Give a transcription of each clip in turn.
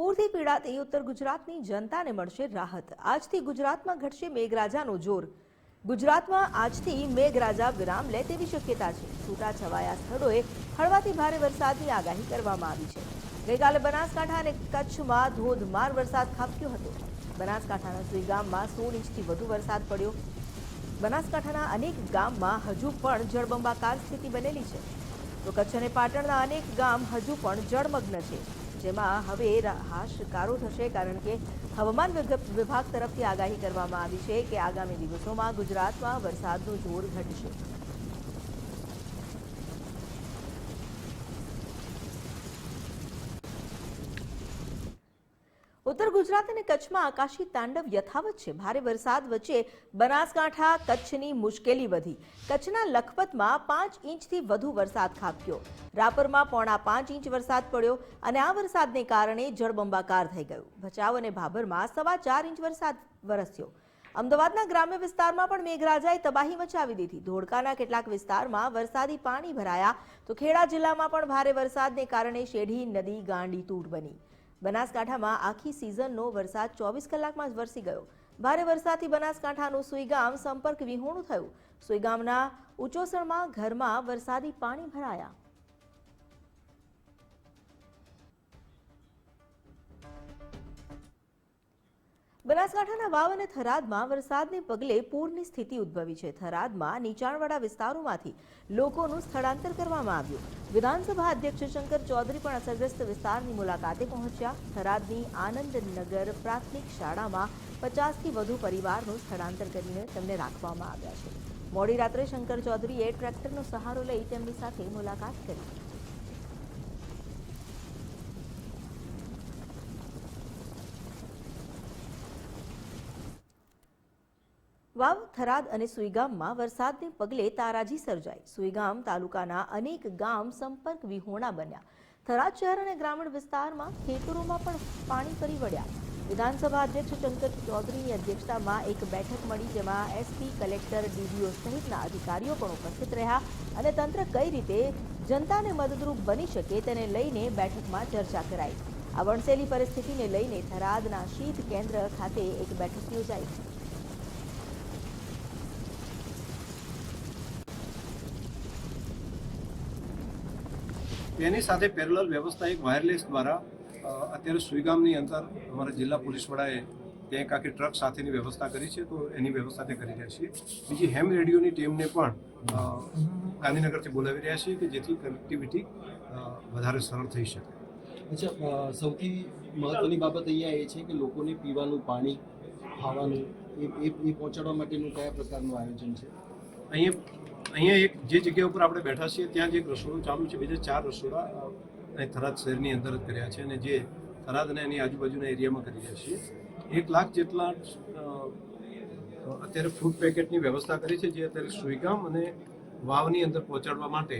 પૂરથી પીડાતી ઉત્તર ગુજરાતની જનતાને મળશે રાહત। આજથી ગુજરાતમાં ઘટશે મેઘરાજાનું જોર। ગુજરાતમાં આજથી મેઘરાજા વિરામ લે તેવી શક્યતા છે। છૂટાછવાયા સ્થળોએ હળવાથી ભારે વરસાદની આગાહી કરવામાં આવી છે। ગઈકાલે બનાસકાંઠા અને કચ્છમાં ધોધમાર વરસાદ ખાબક્યો હતો। બનાસકાંઠાના સુઈગામમાં 16 ઇંચથી વધુ વરસાદ પડ્યો। બનાસકાંઠાના અનેક ગામમાં હજુ પણ જળબંબાકાર સ્થિતિ બનેલી છે, તો કચ્છ અને પાટણના અનેક ગામ હજુ પણ જળમગ્ન છે, જેમાં હવે હાશકારો થશે, કારણ કે હવામાન વિભાગ તરફથી આગાહી કરવામાં આવી છે કે આગામી દિવસોમાં ગુજરાતમાં વરસાદનું જોર ઘટશે। ઉત્તર ગુજરાત અને કચ્છમાં આકાશી તાંડવ યથાવત છે। ભારે વરસાદ વચ્ચે બનાસકાંઠા કચ્છની મુશ્કેલી વધી। કચ્છના લખપતમાં 5 ઇંચથી વધુ વરસાદ ખાબક્યો। રાપરમાં 4.5 ઇંચ વરસાદ પડ્યો અને આ વરસાદને કારણે જળબંબાકાર થઈ ગયું। ભચાઉ અને ભાભરમાં 4.25 ઇંચ વરસાદ વરસ્યો। અમદાવાદના ગ્રામ્ય વિસ્તારમાં પણ મેઘરાજાએ તબાહી મચાવી દીધી। ધોળકાના કેટલાક વિસ્તારમાં વરસાદી પાણી ભરાયા, તો ખેડા જિલ્લામાં પણ ભારે વરસાદને કારણે શેઢી નદી ગાંડીતૂર બની। બનાસકાંઠામાં આખી સિઝનનો વરસાદ 24 કલાકમાં જ વરસી ગયો। ભારે વરસાદથી બનાસકાંઠાનું સુઈગામ સંપર્ક વિહોણું થયું। સુઈગામના ઉચોસણમાં ઘરમાં વરસાદી પાણી ભરાયા। બનાસકાંઠાના વાવ અને થરાદમાં વરસાદને પગલે પૂરની સ્થિતિ ઉદ્ભવી છે। થરાદમાં નીચાણવાળા વિસ્તારોમાંથી લોકોનું સ્થળાંતર કરવામાં આવ્યું। વિધાનસભા અધ્યક્ષ શંકર ચૌધરી પણ અસરગ્રસ્ત વિસ્તારની મુલાકાતે પહોંચ્યા। થરાદની આનંદનગર પ્રાથમિક શાળામાં 50થી વધુ પરિવારનું સ્થળાંતર કરીને તેમને રાખવામાં આવ્યા છે। મોડી રાત્રે શંકર ચૌધરીએ ટ્રેક્ટરનો સહારો લઈ તેમની સાથે મુલાકાત કરી। વાવ, થરાદ અને સુઈગામમાં વરસાદને પગલે તારાજી સર્જાઈ। સુઈગામ તાલુકાના અનેક ગામ સંપર્ક વિહોણા બન્યા। થરાદ શહેર અને ગ્રામીણ વિસ્તારમાં ખેતરોમાં પણ પાણી ફરી વળ્યા। વિધાનસભા અધ્યક્ષ શંકર ચૌધરીની અધ્યક્ષતામાં એક બેઠક મળી, જેમાં એસપી, કલેક્ટર, ડીડીઓ સહિતના અધિકારીઓ પણ ઉપસ્થિત રહ્યા અને તંત્ર કઈ રીતે જનતાને મદદરૂપ બની શકે તેને લઈને બેઠકમાં ચર્ચા કરાઈ। આ વણસેલી પરિસ્થિતિને લઈને થરાદના શીત કેન્દ્ર ખાતે એક બેઠક યોજાઈ। તેની સાથે પેરેલલ વ્યવસ્થા એક વાયરલેસ દ્વારા અત્યારે સુઈગામની અંદર અમારા જિલ્લા પોલીસ વડાએ ત્યાં એક આખી ટ્રક સાથેની વ્યવસ્થા કરી છે, તો એની વ્યવસ્થા તે કરી રહ્યા છીએ। બીજી હેમ રેડિયોની ટીમને પણ ગાંધીનગરથી બોલાવી રહ્યા છીએ કે જેથી કનેક્ટિવિટી વધારે સરળ થઈ શકે। અચ્છા, સૌથી મહત્વની બાબત અહીંયા એ છે કે લોકોને પીવાનું પાણી, ખાવાનું એ પહોંચાડવા માટેનું કયા પ્રકારનું આયોજન છે? અહીંયા એક જે જગ્યા ઉપર આપણે બેઠા છીએ ત્યાં જે એક રસોડું ચાલુ છે, બીજા 4 રસોડા અહીં થરાદ શહેરની અંદર જ કર્યા છે અને જે થરાદ અને એની આજુબાજુના એરિયામાં કરી રહ્યા છીએ। 1 લાખ જેટલા અત્યારે ફૂડ પેકેટની વ્યવસ્થા કરી છે, જે અત્યારે સુઈગામ અને વાવની અંદર પહોંચાડવા માટે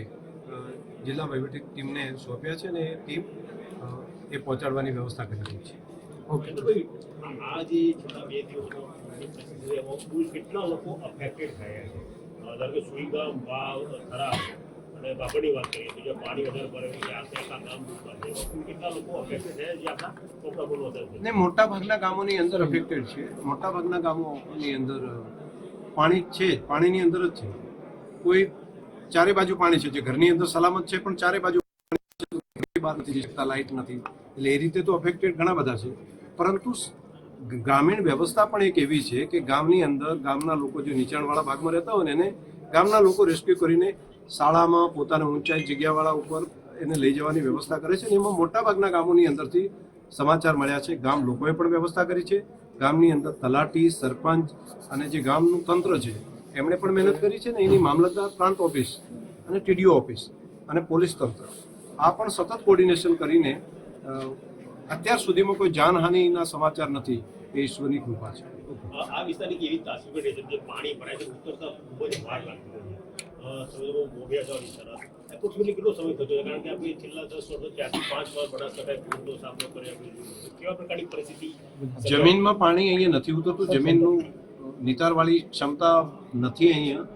જિલ્લા વહીવટી ટીમને સોંપ્યા છે અને એ ટીમ એ પહોંચાડવાની વ્યવસ્થા કરી રહી છે। ઓકે, આ જે 2 દિવસનો કેટલા લોકો અફેક્ટેડ થયા છે? ધારો કે સુઈગામ, વાવ, થરાદ અને બાબરની વાત કરીએ તો જે પાણી વધારે ભરે આખા ગામ કેટલા લોકો અફેક્ટેડ થયા જે આપણા પ્રોબ્લેમ વધારે ને મોટા ભાગના ગામોની અંદર અફેક્ટેડ છે। મોટા ભાગના ગામોની અંદર પાણી છે, પાણીની અંદર જ છે। કોઈ ચારે બાજુ પાણી છે, જે ઘરની અંદર સલામત છે પણ ચારે બાજુ બહાર નથી જઈ શકતા, લાઇટ નથી, એટલે એ રીતે તો અફેક્ટેડ ઘણા બધા છે। પરંતુ ગ્રામીણ વ્યવસ્થા પણ એક એવી છે કે ગામની અંદર ગામના લોકો જે નીચાણવાળા ભાગમાં રહેતા હોય ને એને ગામના લોકો રેસ્ક્યુ કરીને શાળામાં પોતાના ઊંચાઈ જગ્યાવાળા ઉપર એને લઈ જવાની વ્યવસ્થા કરે છે। એમાં મોટાભાગના ગામોની અંદરથી સમાચાર મળ્યા છે, ગામ લોકોએ પણ વ્યવસ્થા કરી છે। ગામની અંદર તલાટી, સરપંચ અને જે ગામનું તંત્ર છે એમણે પણ મહેનત કરી છે ને એની મામલતદાર પ્રાંત ઓફિસ અને ટીડીઓ ઓફિસ અને પોલીસ તંત્ર આ પણ સતત કોર્ડિનેશન કરીને અત્યાર સુધીમાં કોઈ જાનહાનિના સમાચાર નથી, એ ઈશ્વરની કૃપા છે। આ વિસ્તારની કેવી તાસીર છે? જે પાણી ભરાય છે ઉતરતા ખૂબ જ વાર લાગતી હોય છે। સમુદ્રમાં મોભિયા જવા વિસ્તાર એપ્રોક્સિમેટલી કેટલો સમય થતો છે? કારણ કે આપણે છેલ્લા 10 વર્ષ 4 થી 5 વાર બનાસકાંઠાએ પૂરનો સામનો કર્યો, કેવા પ્રકારની પરિસ્થિતિ? જમીનમાં પાણી અહીંયા નથી ઉતરતું, જમીનનું નિતારવાળી ક્ષમતા નથી અહીંયા,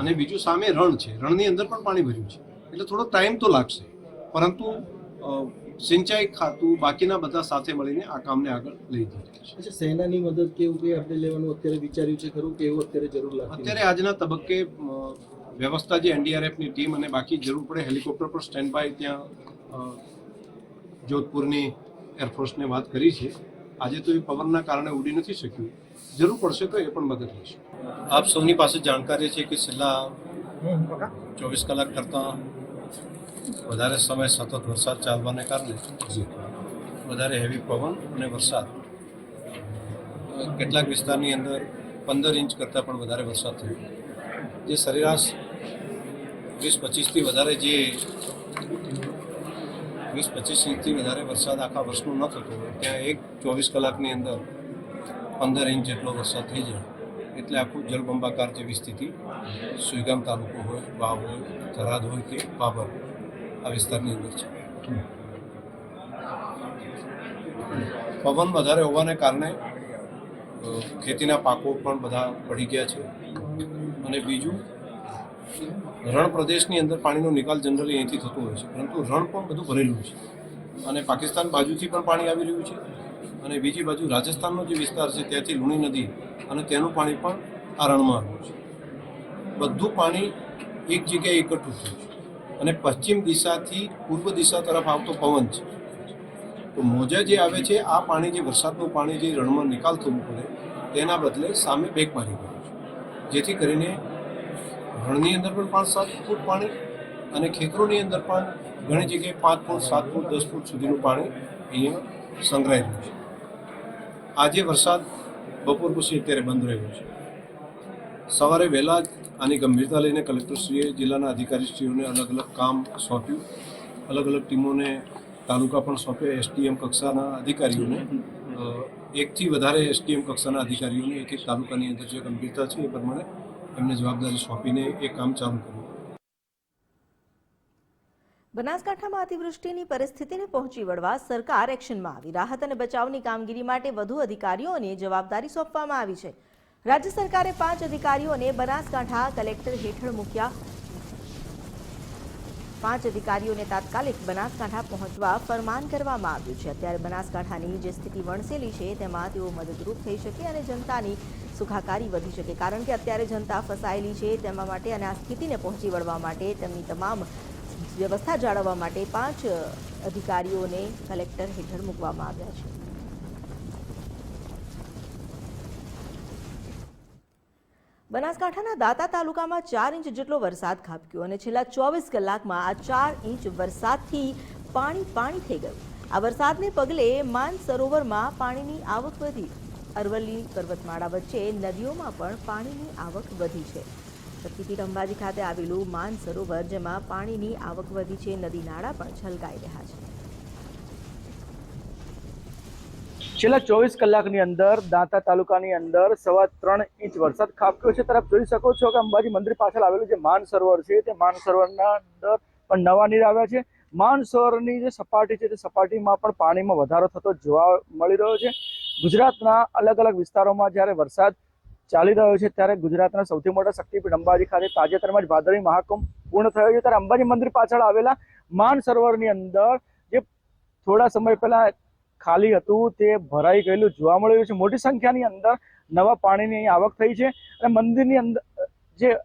અને બીજું સામે રણ છે, રણની અંદર પણ પાણી ભર્યું છે, એટલે થોડો ટાઈમ તો લાગશે, પરંતુ સિંચાઈ ખાતું બાકીના બધા સાથે મળીને આ કામને આગળ લઈ જઈએ છીએ. અચ્છા, સેનાની મદદ કે એવું કંઈ આપણે લેવાનું અત્યારે વિચાર્યું છે ખરું કે એવું અત્યારે જરૂર લાગતી અત્યારે આજના તબક્કે વ્યવસ્થા જે એનડીઆરએફની ટીમ અને બાકી જરૂર પડે હેલિકોપ્ટર પર સ્ટેન્ડ બાય ત્યાં જોધપુરની એરફોર્સને વાત કરી છે. આજે તો એ પવનના કારણે ઉડી નથી શક્યું. જરૂર પડશે તો એ પણ મદદ લેશે. આપ સૌની પાસે જાણકારી છે કે છેલ્લા 24 કલાક કરતાં વધારે સમય સતત વરસાદ ચાલવાને કારણે વધારે હેવી પવન અને વરસાદ કેટલાક વિસ્તારની અંદર 15 ઇંચ કરતાં પણ વધારે વરસાદ થયો. જે સરેરાશ 20-25થી વધારે જે 20-25 ઇંચથી વધારે વરસાદ આખા વર્ષનો ન થતો હોય ત્યાં 24 કલાકની અંદર 15 ઇંચ જેટલો વરસાદ થઈ જાય એટલે આખું જળબંબાકાર જેવી સ્થિતિ સુઈગામ તાલુકો હોય, વાવ હોય, થરાદ હોય કે બાબર આ વિસ્તારની અંદર છે. પવન વધારે હોવાને કારણે ખેતીના પાકો પણ બધા પડી ગયા છે અને બીજું રણ પ્રદેશની અંદર પાણીનો નિકાલ જનરલી અહીંથી થતો હોય છે પરંતુ રણ પણ બધું ભરેલું છે અને પાકિસ્તાન બાજુથી પણ પાણી આવી રહ્યું છે અને બીજી બાજુ રાજસ્થાનનો જે વિસ્તાર છે ત્યાંથી લુણી નદી અને તેનું પાણી પણ આ રણમાં આવ્યું છે. બધું પાણી એક જગ્યાએ એકઠું થયું છે અને પશ્ચિમ દિશાથી પૂર્વ દિશા તરફ આવતો પવન છે. તો મોજા જે આવે છે આ પાણી જે વરસાદનું પાણી જે રણમાં નિકાલ થવું પડે તેના બદલે સામે બેક મારી ગયું છે જેથી કરીને રણની અંદર પણ 5-7 ફૂટ પાણી અને ખેતરોની અંદર પણ ઘણી જગ્યાએ 5 ફૂટ 7 ફૂટ 10 ફૂટ સુધીનું પાણી અહીંયા સંગ્રહાયેલું છે. આજે વરસાદ બપોર પછી અત્યારે બંધ રહ્યો છે. સવારે વહેલા જ આની ગંભીરતા લઈને કલેક્ટરશ્રીએ જિલ્લાના અધિકારીશ્રીઓને અલગ અલગ કામ સોંપ્યું. અલગ અલગ ટીમોને તાલુકા પણ સોંપ્યા. એસડીએમ કક્ષાના અધિકારીઓને 1થી વધારે એસડીએમ કક્ષાના અધિકારીઓને એક એક તાલુકાની અંદર જે ગંભીરતા છે એ પ્રમાણે એમને જવાબદારી સોંપીને એ કામ ચાલુ કર્યું. બનાસકાંઠામાં અતિવૃષ્ટિની પરિસ્થિતિને પહોંચી વળવા સરકાર એક્શનમાં આવી. રાહત અને બચાવની કામગીરી માટે વધુ અધિકારીઓને જવાબદારી સોંપવામાં આવી છે. રાજ્ય સરકારે 5 અધિકારીઓને બનાસકાંઠા કલેક્ટર હેઠળ મૂક્યા. 5 અધિકારીઓને તાત્કાલિક બનાસકાંઠા પહોંચવા ફરમાન કરવામાં આવ્યું છે. અત્યારે બનાસકાંઠાની જે સ્થિતિ વણસેલી છે તેમાં તેઓ મદદરૂપ થઈ શકે અને જનતાની સુખાકારી વધી શકે કારણ કે અત્યારે જનતા ફસાયેલી છે તેના માટે અને આ સ્થિતિને પહોંચી વળવા માટે તેમની તમામ વ્યવસ્થા જાળવવા માટે 5 અધિકારીઓને કલેક્ટર હેઠળ મૂકવામાં આવ્યા છે. બનાસકાંઠાના દાંતા તાલુકામાં 4 ઇંચ જેટલો વરસાદ ખાબક્યો અને છેલ્લા 24 કલાકમાં આ 4 ઇંચ વરસાદથી પાણી થઈ ગયું. આ વરસાદને પગલે માન સરોવરમાં પાણીની આવક વધી. અરવલ્લી પર્વતમાળા વચ્ચે નદીઓમાં પણ પાણીની આવક વધી છે. શક્તિપીઠ અંબાજી ખાતે આવેલું માન સરોવર જેમાં પાણીની આવક વધી છે. નદી નાળા પણ છલકાઈ રહ્યા છે. છેલ્લા 24 કલાકની અંદર દાંતા તાલુકાની અંદર 3.25 ઇંચ વરસાદ ખાબક્યો છે. તરફ જોઈ શકો છો કે અંબાજી મંદિર પાછળ આવેલું જે માન સરોવર છે તે માન સરોવરના અંદર પણ નવા નીર આવ્યા છે. માન સરોવરની જે સપાટી છે તે સપાટીમાં પણ પાણીમાં વધારો થતો જોવા મળી રહ્યો છે. ગુજરાતના અલગ અલગ વિસ્તારોમાં જ્યારે વરસાદ ચાલી રહ્યો છે ત્યારે ગુજરાતના સૌથી મોટા શક્તિપીઠ અંબાજી ખાતે તાજેતરમાં જ ભાદરવી મહાકુંભ પૂર્ણ થયો છે. ત્યારે અંબાજી મંદિર પાછળ આવેલા માન સરોવરની અંદર જે થોડા સમય પહેલા ખાલી હતું તે ભરાઈ ગયેલું જોવા મળી રહ્યું છે. મોટી સંખ્યાની અંદર નવા પાણીની અહીં આવક થઈ છે અને મંદિરની અંદર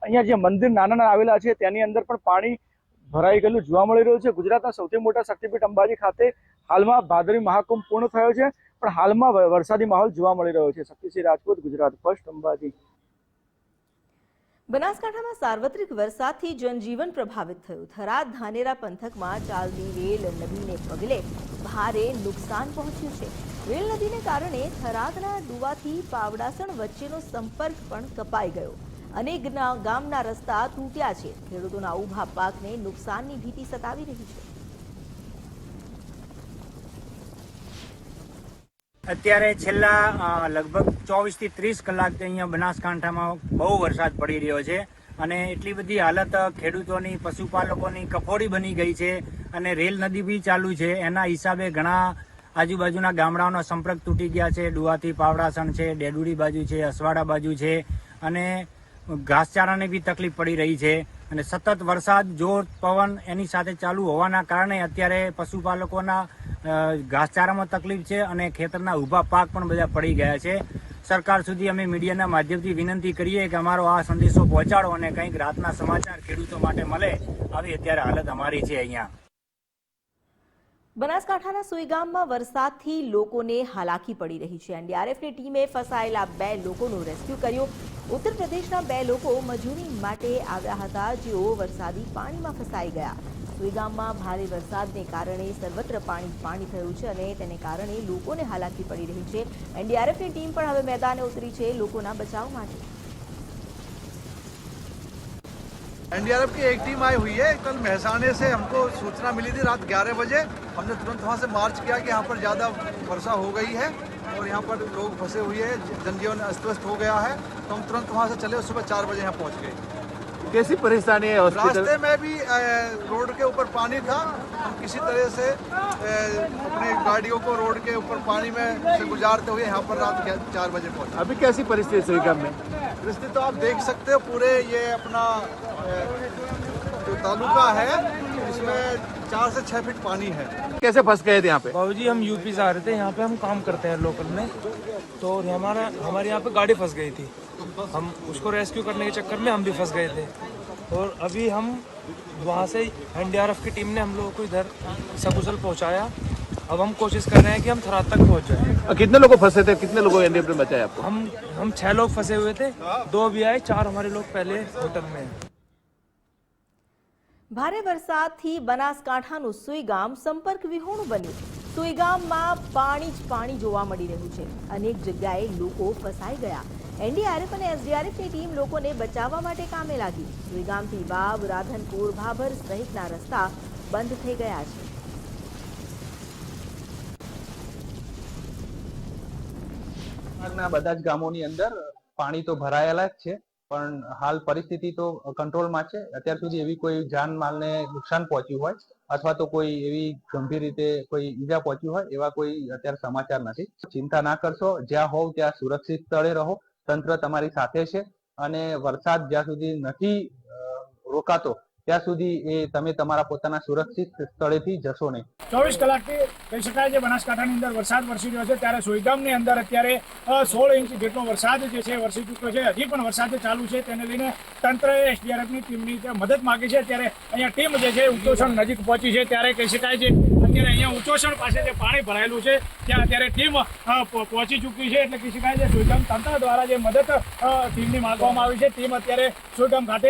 અહીંયા જે મંદિર નાના આવેલા છે તેની અંદર પણ પાણી ભરાઈ ગયેલું જોવા મળી રહ્યું છે. ગુજરાતના સૌથી મોટા શક્તિપીઠ અંબાજી ખાતે હાલમાં ભાદરવી મહાકુંભ પૂર્ણ થયો છે પણ હાલમાં વરસાદી માહોલ જોવા મળી રહ્યો છે. શક્તિસિંહ રાજપૂત, ગુજરાત ફર્સ્ટ, અંબાજી. બનાસકાંઠામાં સાર્વત્રિક વરસાદથી જનજીવન પ્રભાવિત થયું. થરાદ ધાનેરા પંથકમાં ચાલતી રેલ નદીને પગલે ભારે નુકસાન પહોંચ્યું છે. રેલ નદીને કારણે થરાદના ડુવાથી પાવડાસણ વચ્ચેનો સંપર્ક પણ કપાઈ ગયો. અનેક ગામના રસ્તા તૂટ્યા છે. ખેડૂતોના ઊભા પાકને નુકસાનની ભીતિ સતાવી રહી છે. અત્યારે છેલ્લા લગભગ 24 થી 30 કલાકથી અહીંયા બનાસકાંઠામાં બહુ વરસાદ પડી રહ્યો છે અને એટલી બધી હાલત ખેડૂતોની, પશુપાલકોની કફોડી બની ગઈ છે અને રેલ નદી બી ચાલુ છે. એના હિસાબે ઘણા આજુબાજુના ગામડાઓનો સંપર્ક તૂટી ગયા છે. ડુવાથી પાવડાસણ છે, ડેડુડી બાજુ છે, અસવાડા બાજુ છે અને ઘાસચારાની બી તકલીફ પડી રહી છે અને સતત વરસાદ, જોર, પવન એની સાથે ચાલુ હોવાના કારણે અત્યારે પશુપાલકોના ઘાસચારામાં તકલીફ છે અને ખેતરના ઊભા પાક પણ બધા પડી ગયા છે. સરકાર સુધી અમે મીડિયાના માધ્યમથી વિનંતી કરીએ કે અમારો આ સંદેશો પહોંચાડો અને કંઈક રાતના સમાચાર ખેડૂતો માટે મળે, આવી અત્યારે હાલત અમારી છે અહીંયા. બનાસકાંઠાના સુઈગામમાં વરસાદથી લોકોને હાલાકી પડી રહી છે. એનડીઆરએફની ટીમે ફસાયેલા 2 લોકોનું રેસ્ક્યુ કર્યું. ઉત્તર પ્રદેશના 2 લોકો મજૂરી માટે આવ્યા હતા, જેઓ વરસાદી પાણીમાં ફસાઈ ગયા. સુઈગામમાં ભારે વરસાદને કારણે સર્વત્ર પાણી થયું છે અને તેને કારણે લોકોને હાલાકી પડી રહી છે. એનડીઆરએફની ટીમ પણ હવે મેદાને ઉતરી છે લોકોના બચાવ માટે. एनडीआरएफ की एक टीम आई हुई है. कल महसाने से हमको सूचना मिली थी रात 11 बजे. हमने तुरंत वहाँ से मार्च किया कि यहाँ पर ज़्यादा वर्षा हो गई है और यहाँ पर लोग फंसे हुए हैं, जनजीवन अस्त व्यस्त हो गया है. तो हम तुरंत वहाँ से चले, सुबह 4 बजे यहाँ पहुँच गए. कैसी परेशानी है? रास्ते में भी रोड के ऊपर पानी था. हम किसी तरह से अपनी गाड़ियों को रोड के ऊपर पानी में से गुजारते हुए यहाँ पर रात 4 बजे पहुँचे. अभी कैसी परिस्थिति है सुईगाम में? परिस्थिति तो आप देख सकते हो. पूरे ये अपना जो तालुका है इसमें 4 से 6 फीट पानी है. कैसे फंस गए थे यहाँ पे? बाबूजी हम यूपी से आ रहे थे, यहाँ पे हम काम करते हैं लोकल में, तो हमारे यहाँ पे गाड़ी फंस गई थी. हम उसको रेस्क्यू करने के चक्कर में हम भी फंस गए थे और अभी हम वहाँ से एनडीआरएफ की टीम ने हम लोगों को इधर सकुशल पहुँचाया. अब हम कोशिश कर रहे हैं कि हम थराद तक पहुँच जाएं. कितने लोग फंसे थे? कितने लोगों ने बचाया आपको? हम 6 लोग फंसे हुए थे, 2 अभी आए, 4 हमारे लोग पहले होटल में हैं. ભારે વરસાદથી બનાસકાંઠાનું સુઈગામ સંપર્ક વિહોણું બન્યું. સુઈગામમાં પાણી જ પાણી જોવા મળી રહ્યું છે. અનેક જગ્યાએ લોકો ફસાઈ ગયા. એનડીઆરએફ અને એસડીઆરએફની ટીમ લોકોને બચાવવા માટે કામે લાગી. સુઈગામથી વાવ, રાધનપુર, ભાભર સહિતના રસ્તા બંધ થઈ ગયા છે. બધા જ ગામોની અંદર પાણી તો ભરાયેલા જ છે, પણ હાલ પરિસ્થિતિ તો કંટ્રોલમાં છે. અત્યાર સુધી એવી કોઈ જાનમાલને નુકસાન પહોંચ્યું હોય અથવા તો કોઈ એવી ગંભીર રીતે કોઈ ઈજા પહોંચી હોય એવા કોઈ અત્યારે સમાચાર નથી. ચિંતા ના કરશો, જ્યાં હોવ ત્યાં સુરક્ષિત સ્થળે રહો. તંત્ર તમારી સાથે છે અને વરસાદ જ્યાં સુધી નથી રોકાતો ત્યાં સુધી એ તમે તમારા પોતાના સુરક્ષિત સ્થળેથી જશો નહીં. 24 કલાકથી કહી શકાય છે બનાસકાંઠાની અંદર વરસાદ વરસી રહ્યો છે, ત્યારે સુઈગામની અંદર અત્યારે 16 ઇંચ જેટલો વરસાદ જે છે વરસી ચૂક્યો છે. હજી પણ વરસાદ ચાલુ છે, તેને લઈને તંત્રએ એસડીઆરએફની ટીમની મદદ માંગી છે. અત્યારે અહીંયા ટીમ જે છે ઉચોસણ નજીક પહોંચી છે, ત્યારે કહી શકાય છે અત્યારે અહીંયા ઉચોસણ પાસે જે પાણી ભરાયેલું છે ત્યાં અત્યારે ટીમ પહોંચી ચૂકી છે. એટલે કહી શકાય છે સુઈગામ તંત્ર દ્વારા જે મદદ ટીમની માંગવામાં આવી છે, ટીમ અત્યારે સુઈગામ ખાતે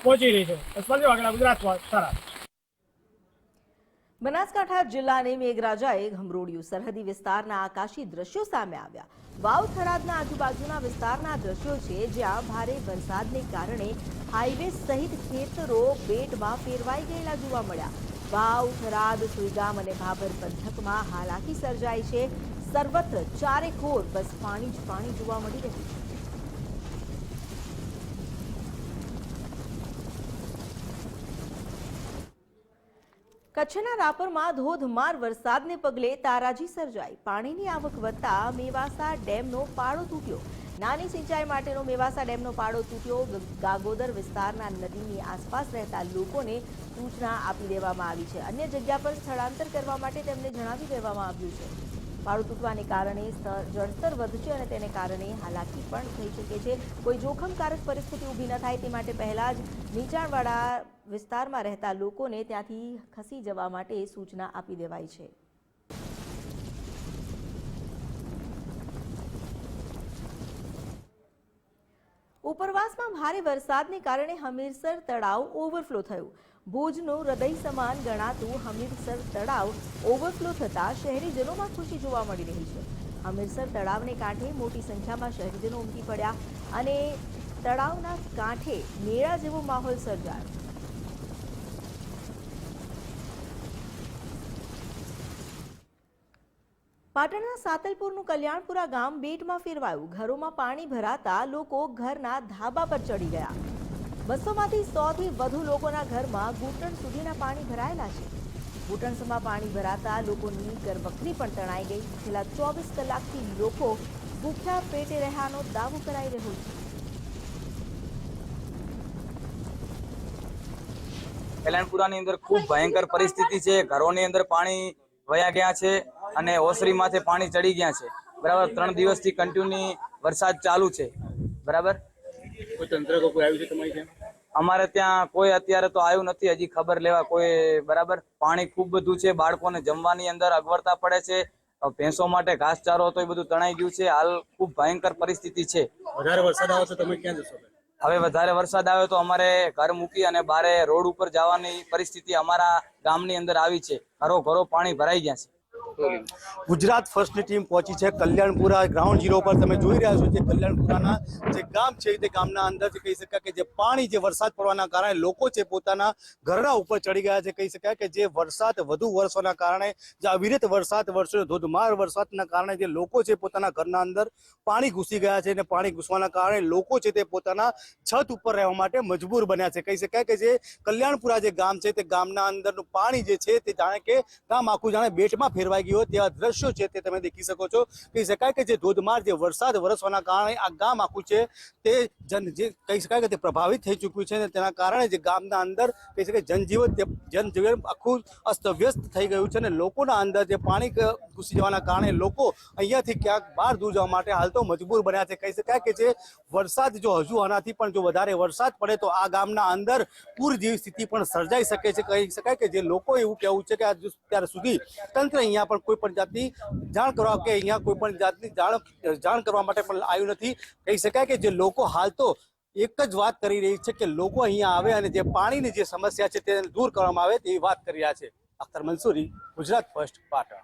પહોંચી રહી છે. બનાસકાંઠા જિલ્લાને મેઘરાજાએ ગમરોડ્યું. સરહદી વિસ્તારના આકાશી દ્રશ્યો સામે આવ્યા. વાવ થરાદના આજુબાજુના વિસ્તારના દ્રશ્યો છે, જ્યાં ભારે વરસાદને કારણે હાઈવે સહિત ખેતરો બેટમાં ફેરવાઈ ગયેલા જોવા મળ્યા. વાવ, થરાદ, સુઈગામ અને ભાભર પંથકમાં હાલાકી સર્જાઈ છે. સર્વત્ર ચારેકોર બસ પાણી જ પાણી જોવા મળી રહ્યું છે. કચ્છના રાપરમાં ધોધમાર વરસાદને પગલે તારાજી સર્જાઈ. પાણીની આવક વધતા મેવાસા ડેમનો પાળો તૂટ્યો. નાની સિંચાઈ માટેનો મેવાસા ડેમનો પાળો તૂટ્યો. ગાગોદર વિસ્તારના નદીની આસપાસ રહેતા લોકોને સૂચના આપી દેવામાં આવી છે. અન્ય જગ્યા પર સ્થળાંતર કરવા માટે તેમને જણાવી દેવામાં આવ્યું છે. પાળો તૂટવાને કારણે જળસ્તર વધશે અને તેને કારણે હાલાકી પણ થઈ શકે છે. કોઈ જોખમકારક પરિસ્થિતિ ઊભી ન થાય તે માટે પહેલા જ નીચાણવાળા વિસ્તારમાં રહેતા લોકોને ત્યાંથી ખસી જવા માટે સૂચના આપી દેવાઈ છે. ઉપરવાસમાં ભારે વરસાદને કારણે હમીરસર તળાવ ઓવરફ્લો થયું. ભુજનું હૃદય સમાન ગણાતું હમીરસર તળાવ ઓવરફ્લો થતાં શહેરીજનોમાં ખુશી જોવા મળી રહી છે. હમીરસર તળાવને કાંઠે મોટી સંખ્યામાં શહેરીજનો ઉમટી પડ્યા અને તળાવના કાંઠે મેળા જેવો માહોલ સર્જાયો. પાટણના સાતલપુરનું કલ્યાણપુરા ગામ બેટમાં ફેરવાયું. ઘરોમાં પાણી ભરાતા લોકો ઘરના ધાબા પર ચડી ગયા. 200માંથી 100થી વધુ લોકોના ઘરમાં ઘૂંટણ સુધીના પાણી ભરાયેલા છે. ઘૂંટણસમાં પાણી ભરાતા લોકોની ઘરવખરી પણ તણાઈ ગઈ. છેલ્લા 24 કલાકથી લોકો ભૂખ્યા પેટે રહ્યાનો દાવો કરાઈ રહ્યો છે. કલ્યાણપુરાની અંદર ખૂબ ભયંકર પરિસ્થિતિ છે. ઘરોની અંદર પાણી વયા ગયા છે અને ઓસરી માથે પાણી ચડી ગયા છે. બરાબર, 3 દિવસથી કન્ટિન્યુ વરસાદ ચાલુ છે. બરાબર, કોઈ તંત્ર કોઈ આવ્યું છે તમારી ત્યાં? અમારે ત્યાં કોઈ અત્યારે તો આવ્યું નથી, હજી ખબર લેવા કોઈ. બરાબર, પાણી ખૂબ બધું છે, બાળકોને જમવાની અંદર અગવડતા પડે છે, ભેંસો માટે ઘાસચારો હતો એ બધું તણાઈ ગયું છે. હાલ ખૂબ ભયંકર પરિસ્થિતિ છે. વધારે વરસાદ આવે તો તમે ક્યાં જશો? હવે વધારે વરસાદ આવે તો અમારે ઘર મૂકી અને બારે રોડ ઉપર જવાની પરિસ્થિતિ અમારા ગામની અંદર આવી છે. ઘરો પાણી ભરાઈ ગયા છે. ગુજરાત ફર્સ્ટની ટીમ પહોંચી છે કલ્યાણપુરા ગ્રાઉન્ડ ઝીરો પર. તમે જોઈ રહ્યા છો જે કલ્યાણપુરાના જે ગામ છે તે ગામના અંદર જે કહી શકાય કે જે પાણી જે વરસાદ પડવાના કારણે લોકો છે પોતાના ઘરના ઉપર ચડી ગયા છે. કહી શકાય કે જે વરસાદ વધુ વરસવાના કારણે જે અવિરત વરસાદ વરસ્યો, ધોધમાર વરસાદના કારણે જે લોકો છે પોતાના ઘરના અંદર પાણી ઘૂસી ગયા છે અને પાણી ઘૂસવાના કારણે લોકો છે તે પોતાના છત ઉપર રહેવા માટે મજબૂર બન્યા છે. કહી શકાય કે જે કલ્યાણપુરા જે ગામ છે તે ગામના અંદરનું પાણી જે છે તે જાણે કે ગામ આખું જાણે બેટમાં ફેરવાઈ ગયો તેવા દ્રશ્યો છે તે તમે દેખી શકો છો. કહી શકાય કે જે ધોધમાર જે વરસાદ વરસવાના કારણે આ ગામ આખું છે તે જે કહી શકાય કે તે પ્રભાવિત થઈ ચૂક્યું છે અને તેના કારણે જે ગામના અંદર કહી શકાય જનજીવન આખું અસ્તવ્યસ્ત થઈ ગયું છે અને લોકોના અંદર જે પાણી ઘૂસી જવાના કારણે લોકો અહીંયાથી ક્યાંક બહાર દૂર જવા માટે હાલ તો મજબૂર બન્યા છે. કહી શકાય કે જે વરસાદ જો હજુ આનાથી પણ જો વધારે વરસાદ પડે તો આ ગામના અંદર પૂર જેવી સ્થિતિ પણ સર્જાઈ શકે છે. કહી શકાય કે જે લોકો એવું કહેવું છે કે અત્યાર સુધી તંત્ર અહીંયા પણ કોઈ પણ જાતની જાણ કરવા કે અહીંયા કોઈ પણ જાતની જાણ કરવા માટે પણ આવ્યું નથી. કહી શકાય કે જે લોકો હાલ તો એક જ વાત કરી રહી છે કે લોકો અહીંયા આવે અને જે પાણીની જે સમસ્યા છે તેને દૂર કરવામાં આવે તેવી વાત કરી રહ્યા છે. અખ્તર મંસૂરી, ગુજરાત ફર્સ્ટ, પાટણ.